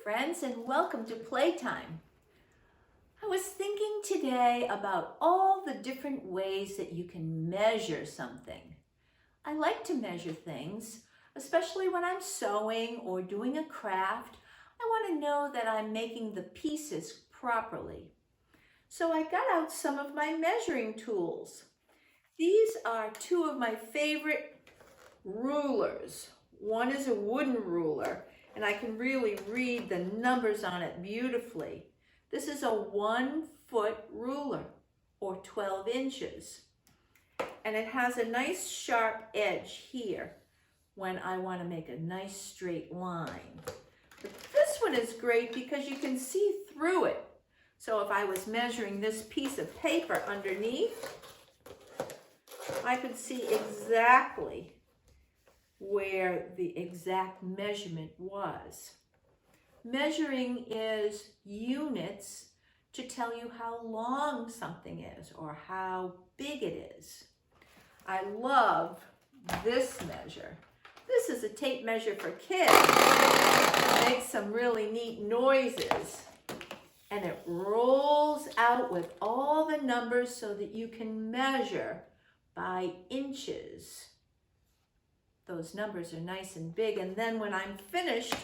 friends, and welcome to Playtime. I was thinking today about all the different ways that you can measure something. I like to measure things, especially when I'm sewing or doing a craft. I want to know that I'm making the pieces properly. So I got out some of my measuring tools. These are two of my favorite rulers. One is a wooden ruler, and I can really read the numbers on it beautifully. This is a 1-foot ruler, or 12 inches. And it has a nice sharp edge here when I want to make a nice straight line. But this one is great because you can see through it. So if I was measuring this piece of paper underneath, I could see exactly where the exact measurement was. Measuring is units to tell you how long something is or how big it is. I love this measure. This is a tape measure for kids. It makes some really neat noises. And it rolls out with all the numbers so that you can measure by inches. Those numbers are nice and big, and then when I'm finished,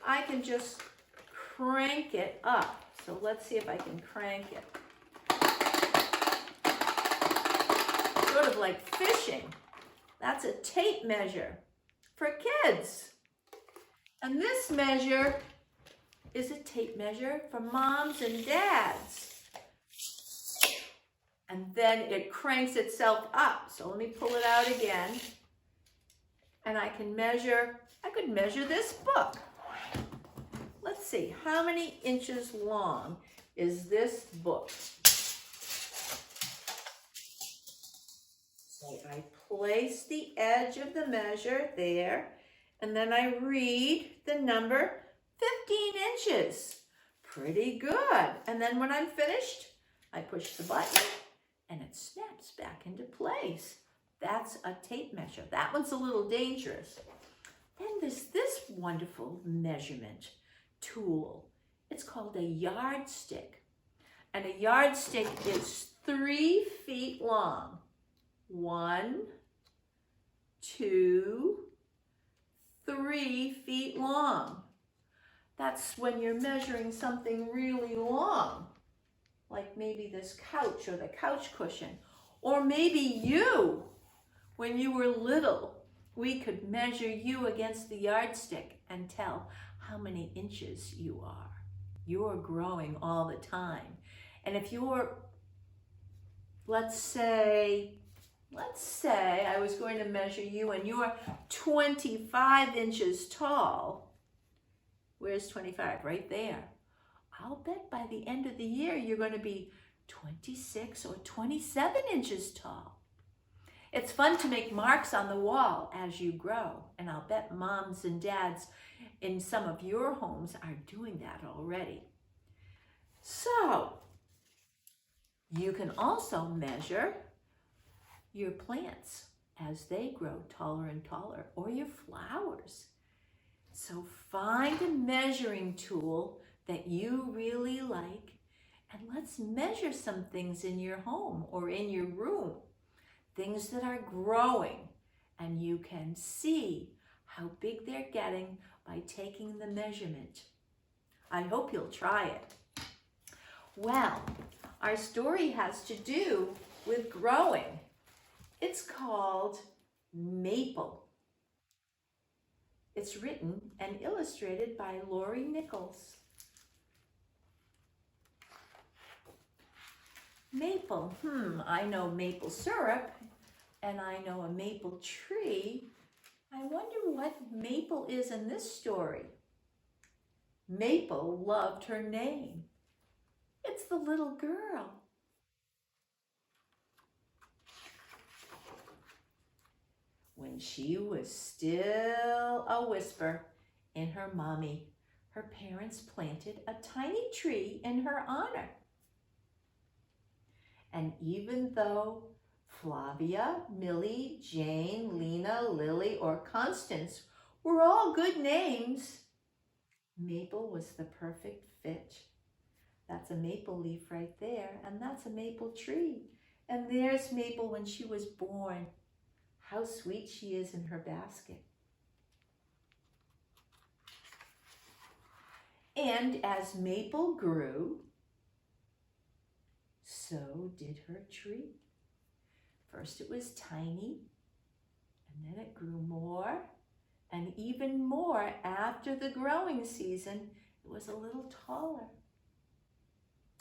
I can just crank it up. So let's see if I can crank it. Sort of like fishing. That's a tape measure for kids. And this measure is a tape measure for moms and dads. And then it cranks itself up. So let me pull it out again. And I could measure this book. Let's see, how many inches long is this book? So I place the edge of the measure there, and then I read the number 15 inches. Pretty good. And then when I'm finished, I push the button and it snaps back into place. That's a tape measure. That one's a little dangerous. Then there's this wonderful measurement tool. It's called a yardstick. And a yardstick is 3 feet long. 1, 2, 3 feet long. That's when you're measuring something really long, like maybe this couch or the couch cushion, or maybe you. When you were little, we could measure you against the yardstick and tell how many inches you are. You're growing all the time. And if you're, let's say I was going to measure you and you're 25 inches tall. Where's 25? Right there. I'll bet by the end of the year, you're going to be 26 or 27 inches tall. It's fun to make marks on the wall as you grow, and I'll bet moms and dads in some of your homes are doing that already. So, you can also measure your plants as they grow taller and taller, or your flowers. So find a measuring tool that you really like, and let's measure some things in your home or in your room. Things that are growing, and you can see how big they're getting by taking the measurement. I hope you'll try it. Well, our story has to do with growing. It's called Maple. It's written and illustrated by Lori Nichols. Maple, I know maple syrup, and I know a maple tree. I wonder what Maple is in this story. Maple loved her name. It's the little girl. When she was still a whisper in her mommy, her parents planted a tiny tree in her honor. And even though Flavia, Millie, Jane, Lena, Lily, or Constance were all good names, Maple was the perfect fit. That's a maple leaf right there, and that's a maple tree. And there's Maple when she was born. How sweet she is in her basket. And as Maple grew, so did her tree. First it was tiny, and then it grew more, and even more after the growing season, it was a little taller.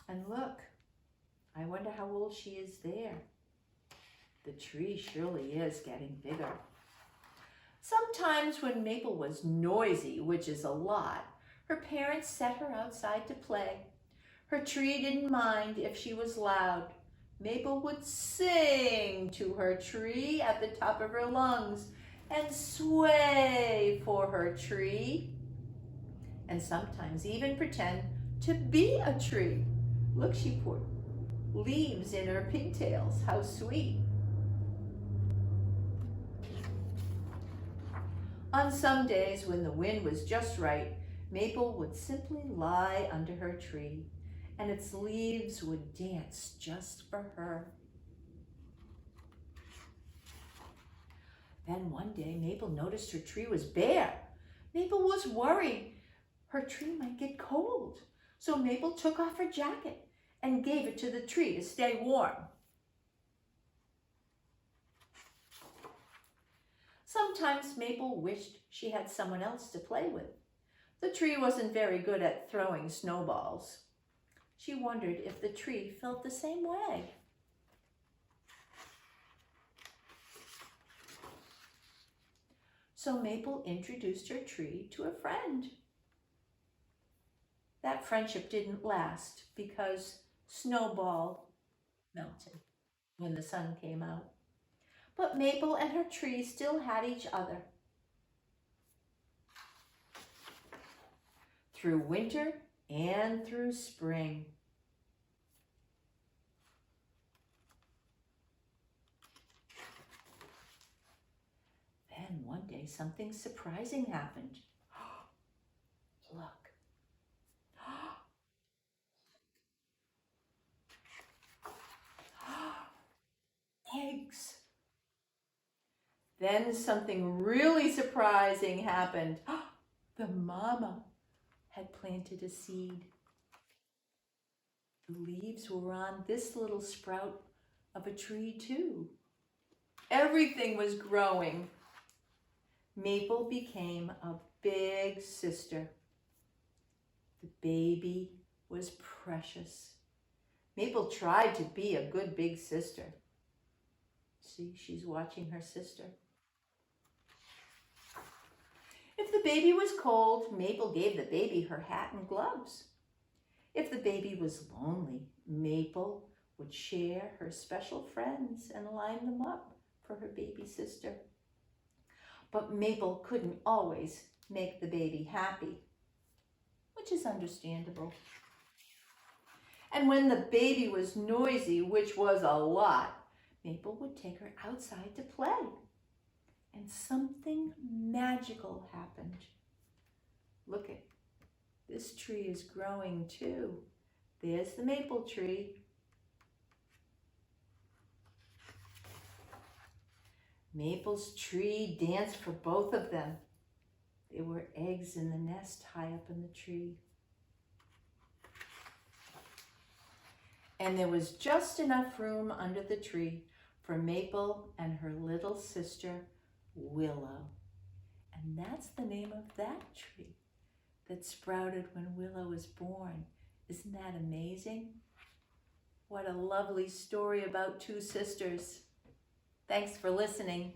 And look, I wonder how old she is there. The tree surely is getting bigger. Sometimes when Maple was noisy, which is a lot, her parents set her outside to play. Her tree didn't mind if she was loud. Maple would sing to her tree at the top of her lungs and sway for her tree, and sometimes even pretend to be a tree. Look, she put leaves in her pigtails. How sweet. On some days when the wind was just right, Maple would simply lie under her tree, and its leaves would dance just for her. Then one day, Maple noticed her tree was bare. Maple was worried her tree might get cold, so Maple took off her jacket and gave it to the tree to stay warm. Sometimes Maple wished she had someone else to play with. The tree wasn't very good at throwing snowballs. She wondered if the tree felt the same way. So Maple introduced her tree to a friend. That friendship didn't last because Snowball melted when the sun came out. But Maple and her tree still had each other. Through winter and through spring. Then one day something surprising happened. Look. Eggs. Then something really surprising happened. The mama had planted a seed. The leaves were on this little sprout of a tree too. Everything was growing. Maple became a big sister. The baby was precious. Maple tried to be a good big sister. See, she's watching her sister. If the baby was cold, Maple gave the baby her hat and gloves. If the baby was lonely, Maple would share her special friends and line them up for her baby sister. But Maple couldn't always make the baby happy, which is understandable. And when the baby was noisy, which was a lot, Maple would take her outside to play. And something magical happened. Look at this tree is growing too. There's the maple tree. Maple's tree danced for both of them. There were eggs in the nest high up in the tree. And there was just enough room under the tree for Maple and her little sister, Willow. And that's the name of that tree that sprouted when Willow was born. Isn't that amazing? What a lovely story about two sisters. Thanks for listening.